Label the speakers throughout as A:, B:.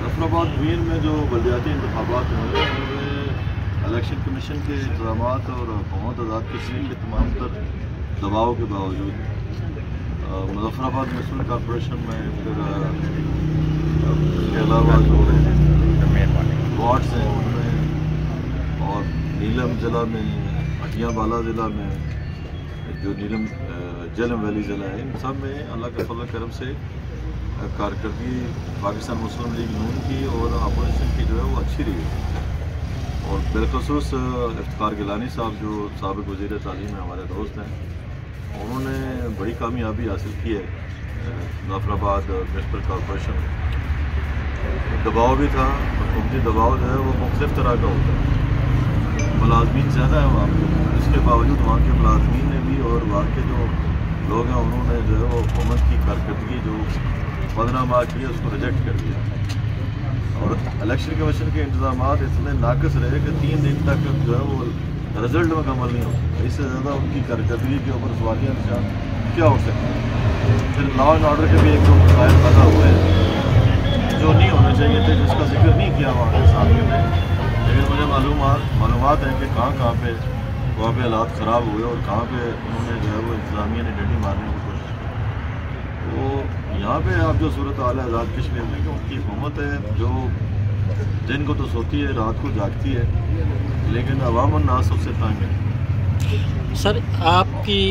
A: जफराबाद वीर में जो बल्दियाती इंतखाबात हुए उनमें इलेक्शन कमीशन के इंतजाम और मोहम्मद आज़ाद कश्मीर के तमाम तर दबाव के बावजूद मुजफ्फराबाद म्यूनसिपल कॉरपोरेशन में फिर इसके अलावा जो वार्ड्स हैं उनमें और नीलम ज़िला में हटियाबाला ज़िला में जो नीलम जेलम वैली ज़िला है इन सब में अल्लाह के फजल करम से कारकर्दगी पाकिस्तान मुस्लिम लीग नून की और अपोजिशन की जो है वो अच्छी रही है। और बिलखसूस इफ्तिखार गिलानी साहब जो साबिक़ वज़ीर तालीम है, हमारे दोस्त हैं, उन्होंने बड़ी कामयाबी हासिल की है। मुजफ्फराबाद म्यूनसिपल कॉरपोरेशन दबाव भी था, हुकूमती दबाव जो है वो मुख्तलिफ तरह का होता है, मुलाजमीन ज़्यादा है वहाँ पर, इसके बावजूद वहाँ के मुलाजमीन ने भी और वहाँ के जो लोग हैं उन्होंने जो है वो हुकूमत की कारकर्दगी जो 15 माह की है उसको रिजेक्ट कर दिया। और इलेक्शन कमीशन के इंतजाम इतने नाकस रहे कि 3 दिन तक जो है वो रिजल्ट मुकम्मल नहीं हो सकता। इससे ज़्यादा उनकी कारकर्दगी के ऊपर सवालिया निशान क्या हो सकता है। फिर लॉ एंड ऑर्डर के भी एक दो मसाइल पैदा हुए हैं जो नहीं होने चाहिए थे, जिसका जिक्र नहीं किया वहाँ के साथियों ने, लेकिन मुझे मालूमात है कि कहाँ पे वहाँ पे हालात ख़राब हुए और कहाँ पे उन्होंने जो है वो इंतज़ामिया ने डंडी मारने की कोशिश की। तो यहाँ पे आप जो सूरत हाल है आज़ाद कश्मीर में, उनकी हुकूमत है जो दिन को तो सोती है रात को जागती है, लेकिन अवाम और नास सबसे तंग है।
B: सर आपकी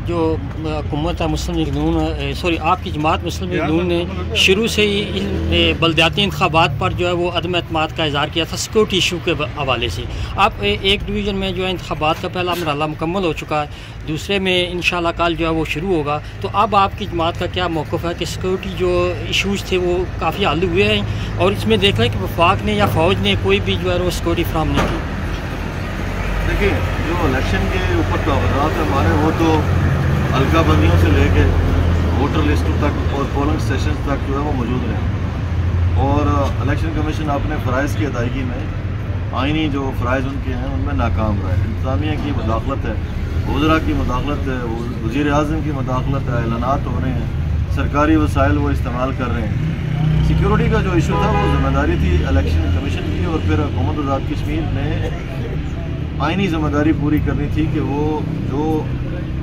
B: जो हुकूमत है मुस्लिम लीग नून आपकी जमात मुस्लिम लीग नून ने शुरू से ही इन बल्दियाती इंतखाबात पर जो है वो अदम एतमाद का इज़हार किया था सिक्योरिटी इशू के हवाले से। अब एक डिवीज़न में जो है इंतखाबात का पहला मरहला मुकम्मल हो चुका है, दूसरे में इंशाल्लाह कल जो है वो शुरू होगा, तो अब आपकी जमात का क्या मौक़िफ़ है कि सिक्योरिटी जो इशूज़ थे वो काफ़ी हल हुए हैं और इसमें देख लें कि वफाक ने या फ़ौज ने कोई भी जो है वो सिक्योरिटी फ्राहम नहीं की?
A: देखिए, जो इलेक्शन के ऊपर कागजात है हमारे, वो तो हल्का बंदियों से लेके वोटर लिस्ट तक और पोलिंग स्टेशन तक जो है वो मौजूद रहे। और इलेक्शन कमीशन अपने फ़राइज़ की अदायगी में आइनी जो फ़राइज़ उनके हैं उनमें नाकाम रहा है। इंतज़ामिया की मुदाखलत है, वज़रा की मुदाखलत है, वज़ीर आज़म की मुदाखलत है, ऐलानात हो रहे हैं, सरकारी वसाइल वो इस्तेमाल कर रहे हैं। सिक्योरिटी का जो इशू था वो ज़िम्मेदारी थी इलेक्शन कमीशन की, और फिर हुकूमत आज़ाद कश्मीर ने आइनी ज़िम्मेदारी पूरी करनी थी कि वो जो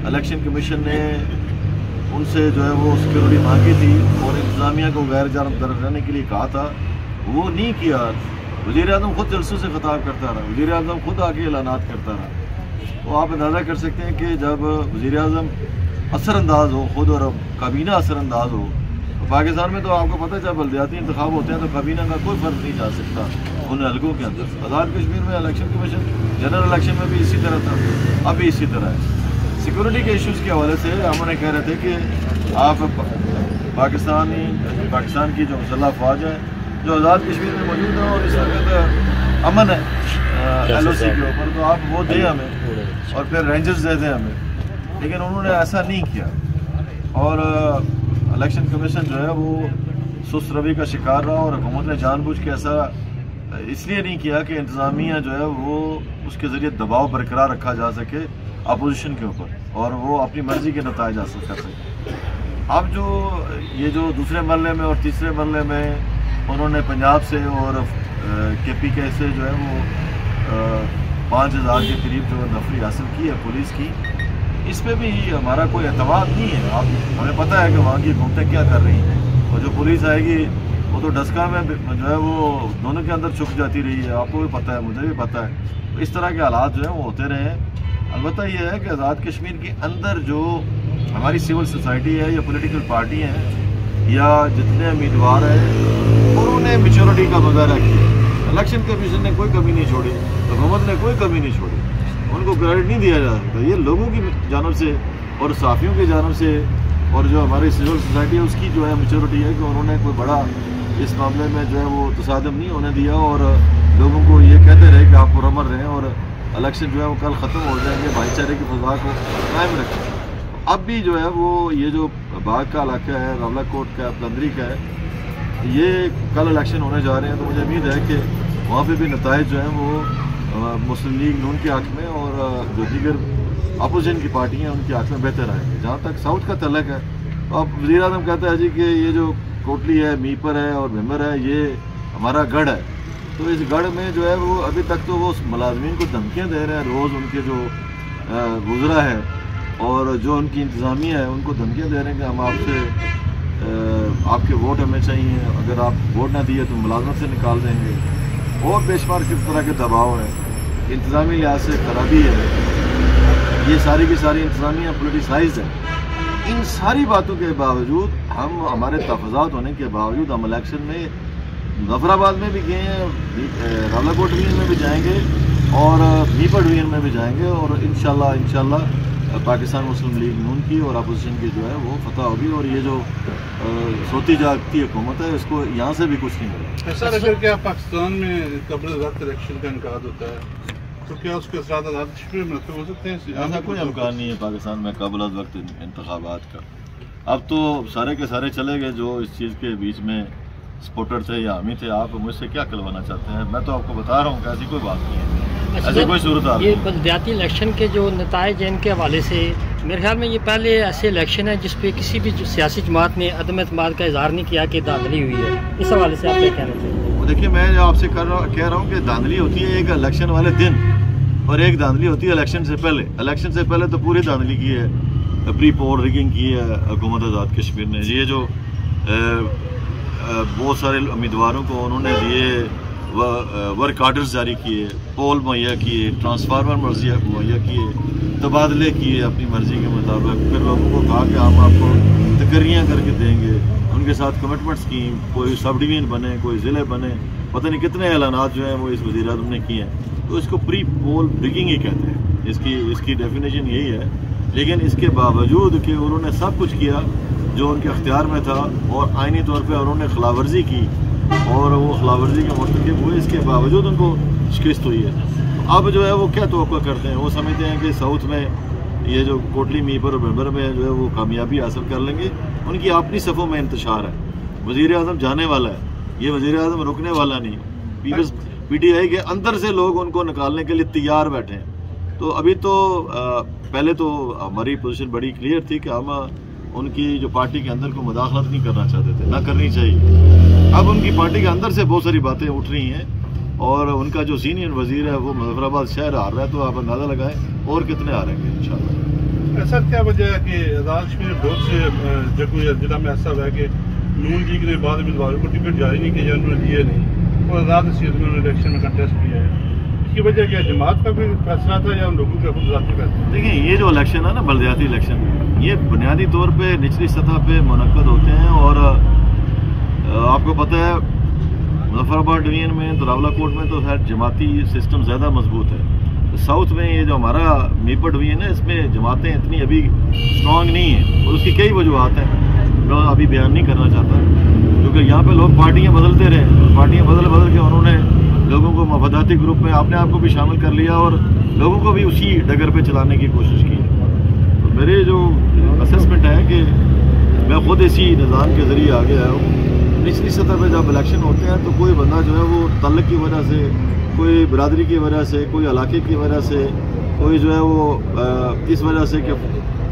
A: इलेक्शन कमीशन ने उनसे जो है वो सिक्योरिटी मांगी थी और इंतज़ामिया को गैर जानब रहने के लिए कहा था, वो नहीं किया। वज़ीर आज़म खुद जलसों से ख़िताब करता रहा, वज़ीर आज़म खुद आके ऐलानात करता रहा। तो आप अंदाज़ा कर सकते हैं कि जब वज़ीर आज़म असरअंदाज हो खुद और काबीना असरअंदाज हो, तो पाकिस्तान में तो आपको पता है जब बल्दियाती इंतखाब होते हैं तो काबीना का कोई फ़र्क नहीं जा सकता उन हल्कों के अंदर। आज़ाद कश्मीर में इलेक्शन कमीशन जनरल इलेक्शन में भी इसी तरह था, अब भी इसी तरह है। सिक्योरिटी के इश्यूज़ के हवाले से हम उन्हें कह रहे थे कि आप पाकिस्तान की जो मुसल्लह फ़ौज है जो आज़ाद कश्मीर में मौजूद है और इस वक्त अमन है LOC के ऊपर, तो आप वो दें हमें और फिर रेंजर्स दे दें हमें, लेकिन उन्होंने ऐसा नहीं किया। और इलेक्शन कमीशन जो है वो सुस्त रवि का शिकार रहा और हुकूमत ने जानबूझ के ऐसा इसलिए नहीं किया कि इंतज़ामिया जो है वो उसके ज़रिए दबाव बरकरार रखा जा सके अपोजिशन के ऊपर और वो अपनी मर्ज़ी के नताइज हासिल कर सके। अब जो ये जो दूसरे मरले में और तीसरे मरले में उन्होंने पंजाब से और KPK से जो है वो 5000 के करीब जो नफरी हासिल की है पुलिस की, इस पर भी हमारा कोई एतमाद नहीं है। आप हमें पता है कि वहाँ की हुकूमतें क्या कर रही हैं और जो पुलिस आएगी वो तो डस्का में जो है वो दोनों के अंदर छुप जाती रही है, आपको भी पता है, मुझे भी पता है। इस तरह के हालात जो है वो होते रहे हैं। अलबत्ता ये है कि आज़ाद कश्मीर के अंदर जो हमारी सिविल सोसाइटी है या पॉलिटिकल पार्टी हैं या जितने उम्मीदवार हैं उन्होंने मेच्योरिटी का मुजाहरा किया। इलेक्शन कमीशन ने कोई कमी नहीं छोड़ी, हुकूमत ने कोई कमी नहीं छोड़ी, उनको क्रेडिट नहीं दिया जा सकता। ये लोगों की जानब से और साफियों की जानब से और जो हमारी सिविल सोसाइटी है उसकी जो है मेच्योरिटी है कि उन्होंने कोई बड़ा इस मामले में जो है वो तसादम नहीं होने दिया और लोगों को ये कहते रहे कि आप पुरअमन रहें और इलेक्शन जो है वो कल ख़त्म हो जाएंगे, भाईचारे की फजा को कायम रखें। अब भी जो है वो ये जो बाग का इलाका है, रावलाकोट का, पलंदरी का है, ये कल इलेक्शन होने जा रहे हैं, तो मुझे उम्मीद है कि वहाँ पे भी नताइज जो हैं वो मुस्लिम लीग नून के हक़ में और जो दीगर अपोजिशन की पार्टी हैं उनके हक़ में बेहतर आएंगे। जहाँ तक साउथ का तल्लक है, तो अब वज़ीर आज़म कहता है जी कि ये जो कोटली है, मीपर है और मेम्बर है, ये हमारा गढ़ है। तो इस गढ़ में जो है वो अभी तक तो वो मुलाजमीन को धमकियाँ दे रहे हैं, रोज़ उनके जो गुजरा है और जो उनकी इंतज़ामिया है उनको धमकियाँ दे रहे हैं कि हम आपसे आपके वोट हमें चाहिए, अगर आप वोट ना दिए तो मुलाजमत से निकाल देंगे और बेशुमार किस तरह के दबाव है, इंतज़ामी लिहाज से खराबी है, ये सारी की सारी इंतज़ामिया पोलिटिसाइज्ड है। इन सारी बातों के बावजूद हम हमारे तहफ़्फ़ुज़ात होने के बावजूद हम इलेक्शन में ज़फ़राबाद में भी गए हैं, रावलाकोट डिवीज़न में भी जाएंगे और मीपर डिवीज़न में भी जाएंगे और इंशाल्लाह पाकिस्तान मुस्लिम लीग नून की और अपोजिशन की जो है वो फतह होगी और ये जो सोती जागती हुकूमत है इसको यहाँ से भी कुछ नहीं मिलेगा।
C: ऐसा अगर क्या पाकिस्तान में कबल वक्त इलेक्शन का इनका होता है तो क्या उसके साथ आज़ाद कश्मीर में हो सकते हैं?
A: ऐसा कोई इम्कान नहीं है पाकिस्तान में कबल वक्त इंतखाबात का। अब तो सारे के सारे चले गए जो इस चीज़ के बीच में सपोर्टर थे या हामी थे। आप मुझसे क्या करवाना चाहते हैं? मैं तो आपको बता रहा हूँ कि ऐसी कोई बात नहीं है, ऐसी कोई सूरत।
B: ये बलदियाती इलेक्शन के जो नताइज हैं इनके हवाले से मेरे ख्याल में ये पहले ऐसे इलेक्शन है जिसपे किसी भी सियासी जमात ने अदम एतमाद का इजहार नहीं किया कि धांधली हुई है। इस हवाले से आप क्या कहना चाहिए?
A: देखिए, मैं आपसे कह रहा हूँ कि धांधली होती है एक इलेक्शन वाले दिन और एक धांधली होती है इलेक्शन से पहले। इलेक्शन से पहले तो पूरी धांधली की है, प्री पोल रिगिंग की है हुकूमत आज़ाद कश्मीर ने। ये जो बहुत सारे उम्मीदवारों को उन्होंने दिए वर्क आर्डर्स जारी किए, पोल मुहैया किए, ट्रांसफार्मर मुहैया किए, तबादले किए अपनी मर्जी के मुताबिक, फिर लोगों को कहा कि हम आपको तकर्रियाँ करके देंगे, उनके साथ कमिटमेंट्स की, कोई सब डिवीज़न बने, कोई ज़िले बने, पता नहीं कितने ऐलानात जो हैं वो इस वज़ीर आज़म ने किए हैं। तो इसको प्री पोल रिगिंग ही कहते हैं, इसकी डेफिनेशन यही है। लेकिन इसके बावजूद कि उन्होंने सब कुछ किया जो उनके अख्तियार में था और आइनी तौर पर उन्होंने खिलाफवर्जी की और वो खिलाफवर्जी के मुर्तकिब हुए, इसके बावजूद उनको शिकस्त हुई है। तो अब जो है वो क्या तवक्को करते हैं? वो समझते हैं कि साउथ में ये जो कोटली मीपर और मेंबर में जो है वो कामयाबी हासिल कर लेंगे। उनकी अपनी सफ़ों में इंतशार है। वज़ीर आज़म जाने वाला है, ये वज़ीर आज़म रुकने वाला नहीं। PTI के अंदर से लोग उनको निकालने के लिए तैयार बैठे हैं। तो अभी तो पहले तो हमारी पोजीशन बड़ी क्लियर थी कि हम उनकी जो पार्टी के अंदर को मुदाखलत नहीं करना चाहते थे, ना करनी चाहिए। अब उनकी पार्टी के अंदर से बहुत सारी बातें उठ रही हैं और उनका जो सीनियर वजीर है वो मुजफ्फराबाद शहर आ रहा है, तो आप अंदाज़ा लगाएं और कितने आ रहेंगे इंशाल्लाह।
C: ऐसा क्या वजह है कि आज़ाद कश्मीर में बहुत से जगह जिला में ऐसा हुआ है कि नून लीग ने बाद उम्मीदवारों को टिकट जारी नहीं किया, उन्होंने दिए नहीं और आज़ाद सीट में उन्होंने इलेक्शन में कंटेस्ट किया है। इसकी वजह क्या जमात का भी फैसला था या उन लोगों का खुद ज़ाती फैसला?
A: देखिए, ये जो इलेक्शन है ना, बलदियाती इलेक्शन, ये बुनियादी तौर पे निचली सतह पे मुनक्कद होते हैं और आपको पता है मुजफ्फराबाद डिवीज़न में तो रावलाकोट में तो खैर जमाती सिस्टम ज़्यादा मजबूत है। तो साउथ में ये जो हमारा मीपर डिवीज़न है इसमें जमातें इतनी अभी स्ट्रॉन्ग नहीं हैं और उसकी कई वजूहत हैं, मैं अभी बयान नहीं करना चाहता, क्योंकि यहाँ पे लोग पार्टियाँ बदलते रहे, पार्टियाँ बदल के उन्होंने लोगों को मफदाती ग्रुप में अपने आप को भी शामिल कर लिया और लोगों को भी उसी डगर पे चलाने की कोशिश की। तो मेरे जो असेसमेंट है कि मैं खुद इसी निज़ाम के ज़रिए आगे आया हूँ निचली सतह पर जब इलेक्शन होते हैं तो कोई बंदा जो है वो तल्लक की वजह से, कोई बिरादरी की वजह से, कोई इलाके की वजह से, कोई जो है वो इस वजह से कि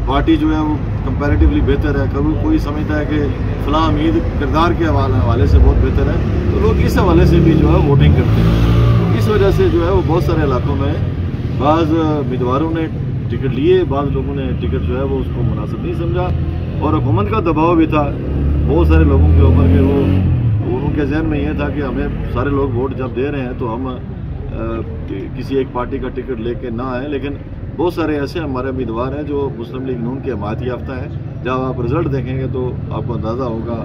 A: पार्टी जो है वो कंपैरेटिवली बेहतर है, कभी कोई समझता है कि फलां उम्मीद किरदार के हवाले से बहुत बेहतर है, तो लोग इस हवाले से भी जो है वोटिंग करते हैं। तो इस वजह से जो है वो बहुत सारे इलाकों में बाज़ उम्मीदवारों ने टिकट लिए, बाज़ लोगों ने टिकट जो है वो उसको मुनासिब नहीं समझा, और हुकूमत का दबाव भी था बहुत सारे लोगों के ऊपर के वो उनके जहन में यह था कि हमें सारे लोग वोट जब दे रहे हैं तो हम किसी एक पार्टी का टिकट लेके ना आए। लेकिन बहुत सारे ऐसे हमारे उम्मीदवार हैं जो मुस्लिम लीग नून के हमायत याफ्ता हैं। जब आप रिजल्ट देखेंगे तो आपको अंदाज़ा होगा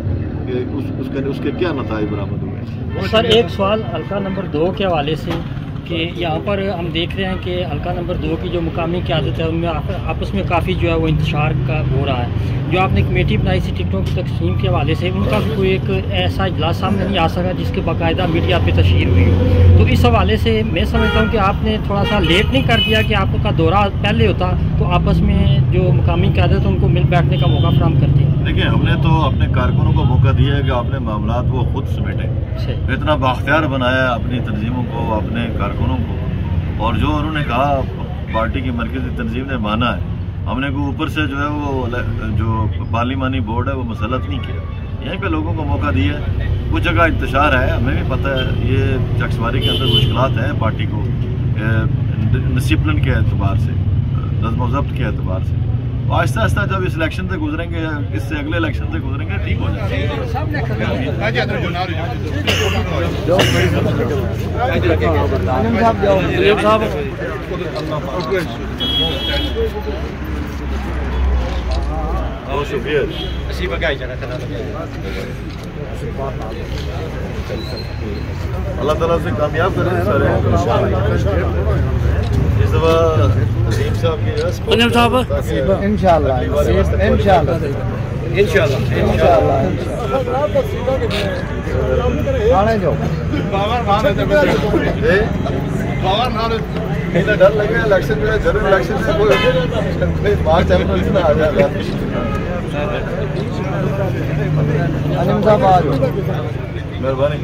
A: कि उसके क्या नताइज बरामद हुए।
B: सर एक सवाल हल्का नंबर 2 के हवाले से कि यहाँ पर हम देख रहे हैं कि हल्का नंबर 2 की जो मुकामी क़यादत है उनमें आपस में काफ़ी जो है वो इंतशार का हो रहा है। जो आपने कमेटी बनाई थी टिकटों की तकसीम के हवाले से, उनका भी कोई एक ऐसा इजलास सामने नहीं आ सका जिसके बाकायदा मीडिया पे तशहीर हुई हो। तो इस हवाले से मैं समझता हूँ कि आपने थोड़ा सा लेट नहीं कर दिया कि आपका दौरा पहले होता तो आपस में जो मुकामी क़यादत उनको मिल बैठने का मौका फराहम करती है।
A: देखिए, हमने तो अपने कारकुनों को मौका दिया है कि अपने मामलात वो खुद समेटें, इतना बाख्तियार बनाया अपनी तंजीमों को, अपने कारकुनों को, और जो उन्होंने कहा पार्टी की मरकज़ी तंजीम ने माना है। हमने को ऊपर से जो है वो जो पार्लिमानी बोर्ड है वो मुसलत नहीं किया, यहीं पे लोगों को मौका दिया है। कुछ जगह इंतशार है, हमें भी पता है ये चकसवारी के अंदर मुश्किलात हैं पार्टी को डिसिप्लिन के एतबार से, नज़्म ज़ब्त के एतबार से। आहिस्ता आहिस्ता जब इस इलेक्शन से गुजरेंगे या इससे अगले इलेक्शन से गुजरेंगे ठीक हो अल्लाह ताला से कामयाब करें सारे। इस दफा नसीम साहब की इंशाअल्लाह डर लगे इलेक्शन जो है जरूर इलेक्शन से कोई मार्च अप्रैल में आ जाएगा। मेहरबानी।